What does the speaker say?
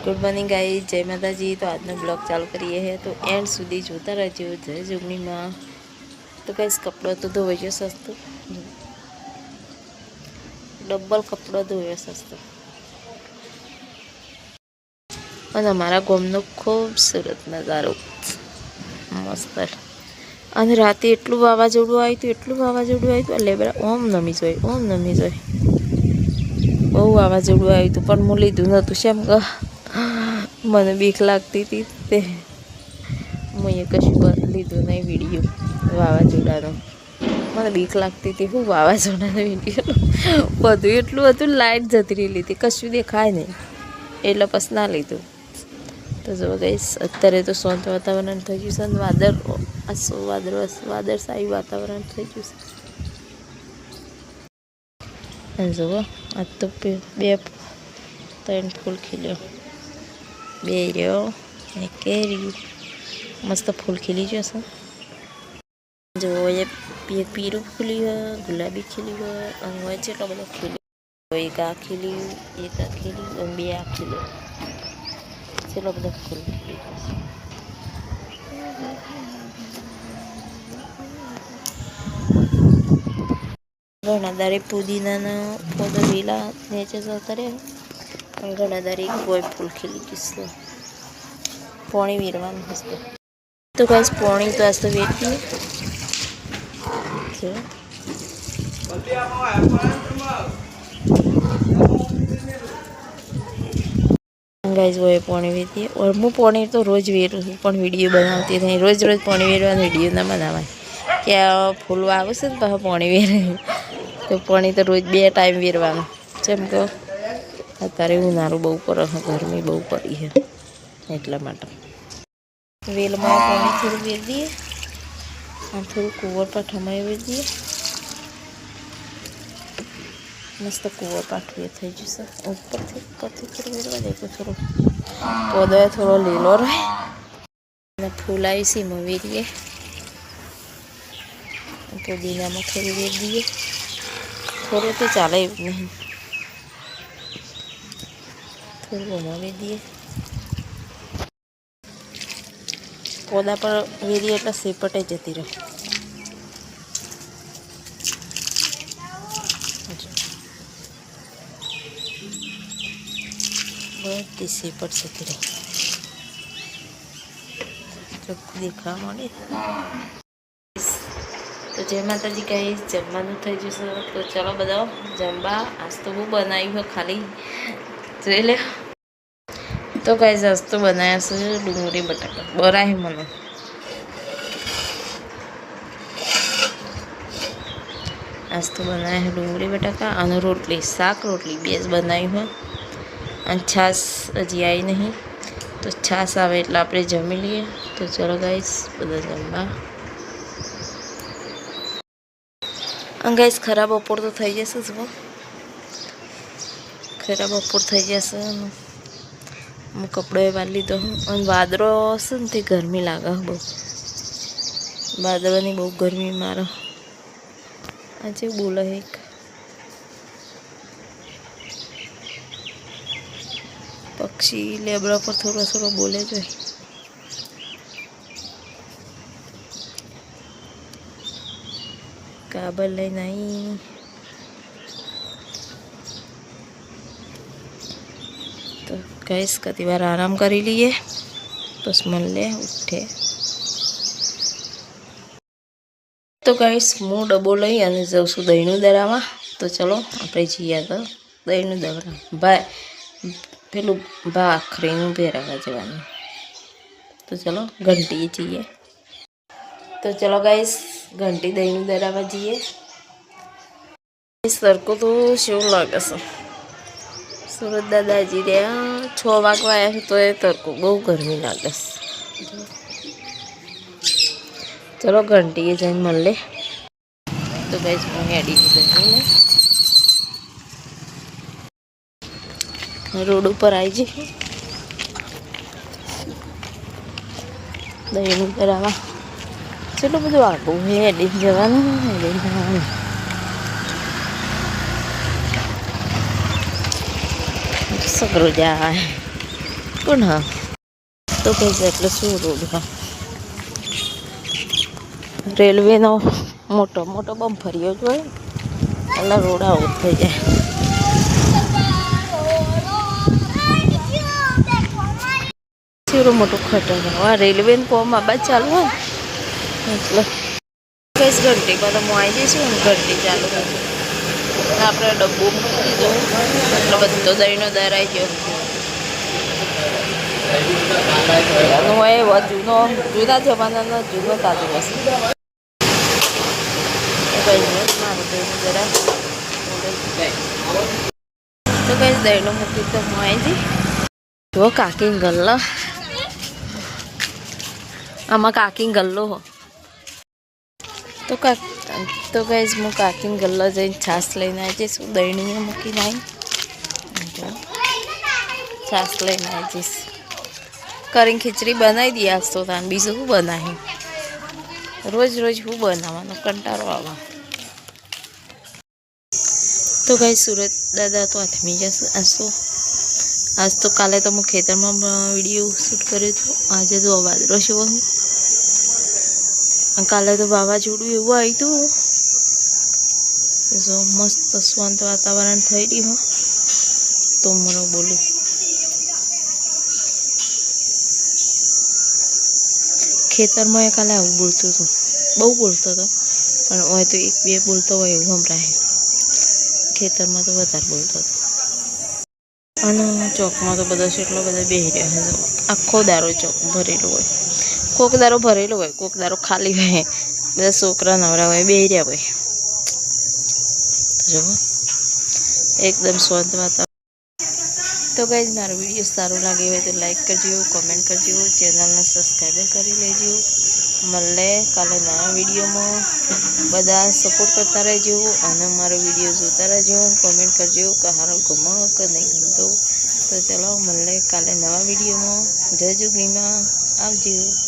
Good morning guys, जय माता जी। तो आज ब्लॉग चालू करिए है तो एंड सुधी जोता रहो। जय जुगनी माँ। तो गाइस कपड़ा तो धोवे सस्तु डबल कपड़ा धोवे सस्तु और हमारा गामनो खूबसूरत नजारो मस्त। અને રાતે એટલું વાવાઝોડું આવ્યું હતું લેબરા ઓમ નમી જોઈ બહુ વાવાઝોડું આવ્યું હતું પણ હું લીધું નહોતું શેમ કે મને બીક લાગતી હતી તે મેં કશું લીધું નહીં વિડીયો વાવાઝોડાનો મને બીક લાગતી હતી હું વાવાઝોડાનો વિડીયો બધું એટલું હતું લાઇટ જતી રહેલી હતી કશું દેખાય નહીં એટલે પછી ના લીધું। તો જો ગઈશ અત્યારે તો શાંત વાતાવરણ થઈ ગયું છે અને વાદળછાયું વાતાવરણ થઈ ગયું છે અને જુઓ આજ તો 2-3 ફૂલ ખીલ્યો બે રહ્યો અને કેરી મસ્ત ફૂલ ખીલી જશે। જો એ પીરું ખીલ્યું હોય, ગુલાબી ખીલ્યું હોય અને હોય છે એટલો બધો ખીલ્યો એક આ ખીલ્યું અને બે આ ખીલ્યું ચલો બધા ફૂલ ખીલી જશે। ઘણા દારે પુદીનાના પોદો વેલા નીચે જતા રહે અને ઘણા દારે કોઈ ફૂલ ખીલી ગયું પાણી વેરવાનું હશે। તો ગાઈસ પાણી તો આજ તો વેરતી છે गाइस वो पानी वेती और मु पानी तो रोज वेरू पण वीडियो बनाती नहीं। रोज पानी वेरवा वीडियो ना बनावाय क्या फूल आवे छे तो पानी वेरे तो पानी तो रोज 2 टाइम वेरवानुं जेम के अत्यारे उनाळो बहु पड़े है गर्मी बहु पड़ी है એટલા માટે વેલમાં પાણી થોડું વેરી દઈએ અને થોડું કુંવર પાઠામાં વેરી દઈએ મસ્ત કુંવર પાઠું થઈ જશે। ઉપરથી થોડું વેરવા દે તો થોડો પોદો થોડો લીલો રહે અને ફૂલ આવી સીમાં વેરીએ પુદીનામાં થોડું વેરી દઈએ થોડું તો ચાલે એવું નહીં થોડું ઓમાં વેરી દઈએ પોદા પર વેરીએ એટલે સેપટે જતી રહે બધી સેપટ જતી રહે ચોખ્ખું દેખાવા માંડે। તો જય માતાજી ગાઈસ જમવાનું થઈ જશે તો ચલો બધા જમવા। આજ તો હું બનાવ્યું હોય ખાલી જોઈ લે। તો ગાઈસ આજ તો બનાવ્યા છે ડુંગળી બટાકા બરાય મને આજ તો બનાવ્યા છે ડુંગળી બટાકા અને રોટલી શાક રોટલી બે જ બનાવી હોય અને છાશ હજી આવી નહીં તો છાશ આવે એટલે આપણે જમી લઈએ। તો ચલો ગાઈસ બધા જમવા। ગાઈસ ખરાબ બપોર તો થઈ જશે જુઓ ખરાબ બપોર થઈ જશે હું કપડો એ વાર લીધો અને વાદળો હશે ને તે ગરમી લાગે બહુ વાદળોની બહુ ગરમી મારે આજે બોલે એક પક્ષી લેબડા પર થોડો બોલે જોઈ કાબર લઈને આવી તો ગાઈસ કતી વાર આરામ કરી લઈએ બસ મન લે ઉઠે તો ગાઈસ હું ડબ્બો લઈ અને જાઉં છું દહીંનું દરામાં। તો ચલો આપણે જઈએ તો દહીંનું દરા ભાઈ પેલું ભાખરીનું ભેરાવા જવાનું તો ચલો ઘંટી જઈએ। તો ચલો ગાઈસ ઘંટી દહીંનું દરાવા જઈએ। સરકો તો શું લાગે છે સુરત દાદાજી રહ્યા 6 વાગવા આવ્યા છે તો એ તડકો બહુ ગરમી લાગે છે। ચલો ઘંટીએ જઈને મળે તો ગાઈસ હું હેડી દહીં રોડ ઉપર આવી જઈએ દહીંનું દરાવા કેટલું બધું આગું હેડી જવાનું સગરો જાય પણ હા તો કહી જાય એટલે શું રોડ હા રેલવેનો મોટો મોટો બમ્ફરિયો જ હોય એટલે રોડ આઉટ થઈ જાય. ચેવડો મોટો ખટારો આ રેલવેનું કોમ આબાદ ચાલુ હોય એટલે કઈશ ઘંટી પર તો હું આવી જઈશું ને ઘંટી ચાલુ આપણે ડબ્બો મૂકી દઉં એટલે બધો દહીંનો દર આવી ગયો. એનું હોય જૂનો જૂના જમાનાનો જૂનો તાજો હશે મારું દહીંનું જરા તો કઈ દહીંનો મૂકી તો હું આવી જઈ જો કાકી ગલ્લો આમાં કાકી ગલ્લો હો તો કઈ હું કાકીને ગલ્લો જઈને છાશ લઈને આવી જઈશ દહીંની મૂકીને આવી છાશ લઈને આવી જઈશ કરીને ખીચડી બનાવી દઈએ આજ તો તાન બીજું શું બનાવી રોજ રોજ શું બનાવવાનો કંટાળો આવા તો કઈ સુરત દાદા તો આથમી જશે આજ તો કાલે તો હું ખેતરમાં વિડીયો શૂટ કર્યો હતો આજે તો વાદળો છે હું કાલે તો વાવાઝોડું એવું આવ્યું હતું જો મસ્ત શાંત વાતાવરણ થઈ રહ્યું તો મને બોલું ખેતરમાં કાલે આવું બોલતું હતું બહુ બોલતો હતો પણ હોય તો એક બે બોલતો હોય એવું સંભળાય ખેતરમાં તો વધારે બોલતો હતો અને ચોકમાં તો બધા એટલો બધા બેસી રહ્યા છે આખો દારો ચોક ભરેલો હોય કોક દારો ભરેલો હોય કોક દારો ખાલી હોય બધા છોકરા નવરા હોય બેસી રહ્યા હોય જો એકદમ શાંત વાતાવરણ તો ગાઈઝ મારો વિડીયો સારો લાગે હોય તો લાઈક કરજો કોમેન્ટ કરજો ચેનલને સબસ્ક્રાઈબ કરી લેજો મળે કાલે નવા વિડીયોમાં બધા સપોર્ટ કરતા રહેજો અને મારો વિડીયો જોતા રહેજો કોમેન્ટ કરજો કે હારો ગમો કે નહીં ગમતો તો ચલો મળે કાલે નવા વિડીયોમાં જય જોગણીમાં આવજો.